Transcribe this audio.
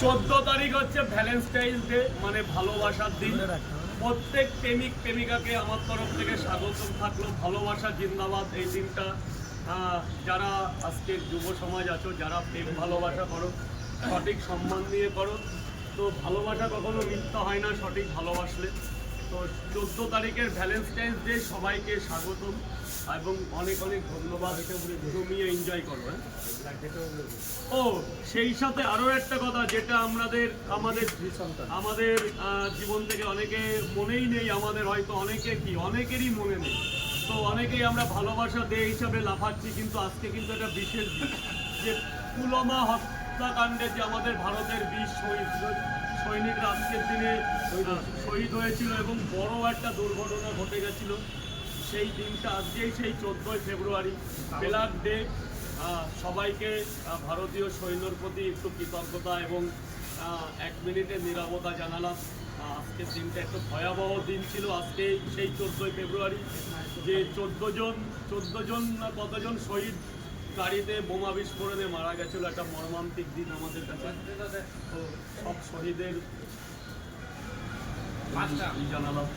14 তারিখ হচ্ছে Valentine's day, মানে ভালোবাসার দিন। প্রত্যেক প্রেমিক প্রেমিকাকে আমার তরফ থেকে স্বাগতম থাকলো। ভালোবাসা জিন্দাবাদ। এই দিনটা যারা আজকের যুব সমাজ আছো, যারা প্রেম ভালোবাসা করো, সঠিক সম্মান দিয়ে করো, তো ভালোবাসা কখনো মিথ্যা হয় না সঠিক ভালোবাসলে। তো 14 তারিখের ভ্যালেন্টাইন্স ডে সবাইকে স্বাগতম এবং অনেক অনেক ধন্যবাদ। জমিয়ে এনজয় করো। ও সেই সাথে আরও একটা কথা, যেটা আমাদের জীবন থেকে অনেকে মনেই নেই, আমাদের হয়তো অনেকেরই মনে নেই। তো অনেকেই আমরা ভালোবাসা ডে হিসাবে লাফাচ্ছি, কিন্তু আজকে কিন্তু একটা বিশেষ দিন, যে পুলওয়ামা হত্যাকাণ্ডে যে আমাদের ভারতের 20 সৈনিকরা আজকের দিনে শহীদ হয়েছিল এবং বড় একটা দুর্ঘটনা ঘটে গেছিল। সেই দিনটা আজকেই, সেই 14ই ফেব্রুয়ারি ফ্ল্যাগ ডে। সবাইকে ভারতীয় সৈন্যর প্রতি একটু কৃতজ্ঞতা এবং 1 মিনিটের নীরবতা জানালাম। আজকের দিনটা একটু ভয়াবহ দিন ছিল। আজকে সেই 14ই ফেব্রুয়ারি যে 14 জন না কতজন শহীদ গাড়িতে বোমা বিস্ফোরণে মারা গেছিল, একটা মর্মান্তিক দিন আমাদের কাছে। তো সব শহীদের জানালাম।